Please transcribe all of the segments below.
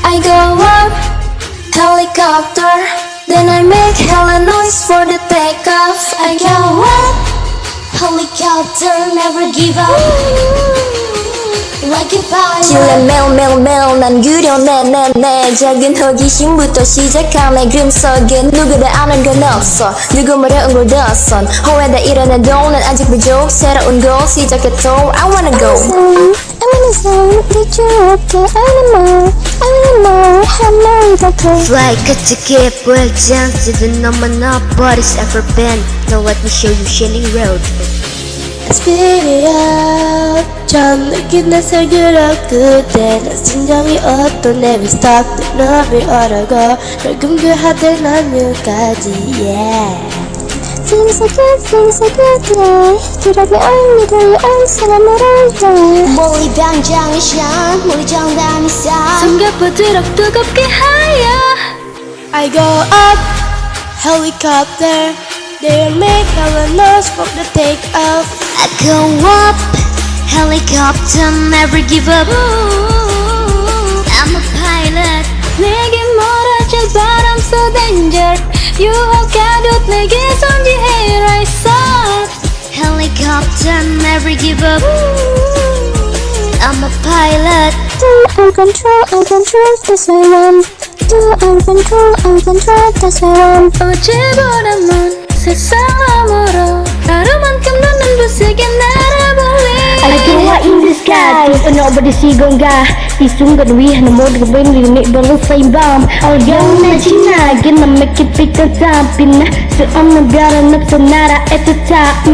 I go up, helicopter, then I make hella noise for the takeoff. I go up, helicopter, never give up. Like a pilot. Cila 매일 난 유려내 작은 호기심부터 시작하네 그림속엔 누구도 아는 건 없어 누구 말에 응고졌어 후회다 일어나도 난 아직 부족 새로운 곳 시작해도 I wanna go I wanna say that you're okay. I wanna know how long that goes. Fly cut to keep well chance to the number no body's ever been. Now let me show you Shelly Road. Spit it out. 처음 느낀 내 살들어 그때 난 심장이 어떠네. We stop the 너를 얼어가 널 금괴하던 남유까지. Yeah. Seems so good, yeah. 기록이 올리고 안성함으로 yeah. 몰리 반장이 샤 몰리 정답이 싸 숨겨보도록 뜨겁게 하여. I go up, helicopter, they make hella noise for the takeoff. I go up, helicopter, never give up. I'm a pilot. 내게 멀어져 but I'm so danger. 유혹하듯 내게 손질해 rise up. Helicopter, never give up. I'm a pilot. I control, that's what I want. I control, that's what I want. 어제보다 먼 세상 너머로 하루만큼 너는 부스게 날아볼래. I can fly in the sky, but nobody see gonga. Đi xuống gần we and more than when we make the same bomb. All young na china, gonna make it big and jumping. So I'm not gonna up so nada at the top.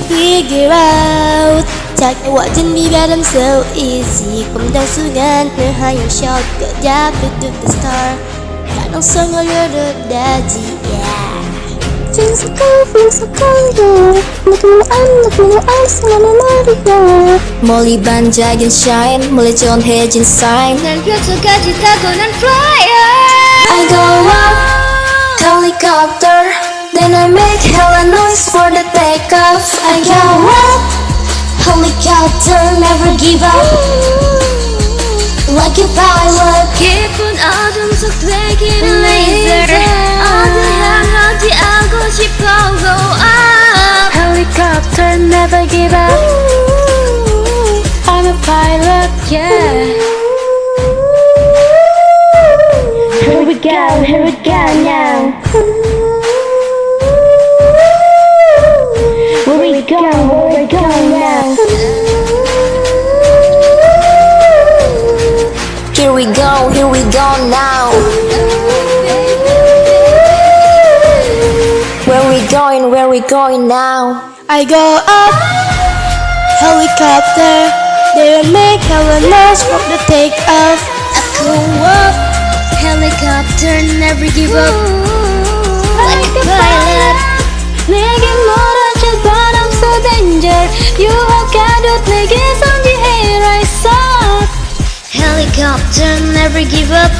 Figure out. 자기 watching me but I'm so easy. 꿈단 순간 늘 하얀 shot 끝야 to the star. 가능성을 열어다지. Yeah. Feels so cold, yeah. 느낌이 안 생각나 말이야. 멀리 반짝인 shine, 멀리 전해진 sign. 난 펼쳐까지 타고 난 flyer. I go up, helicopter, then I make hella noise for the takeoff. I go up, helicopter, never give up. Like a pilot. 깊은 어둠 속 되기는 laser. 어디 향하지 알고 싶어 go up. Helicopter, never give up. I'm a pilot, yeah. Here we go now. Where we go now. Here we go now. Where we going now? I go up, helicopter, they make hella noise for the takeoff. I go up, helicopter, never give up. Like a pilot. 내게 멀어져 but I'm so danger. 유혹하듯 내게 손질해 rise up. Helicopter, never give up.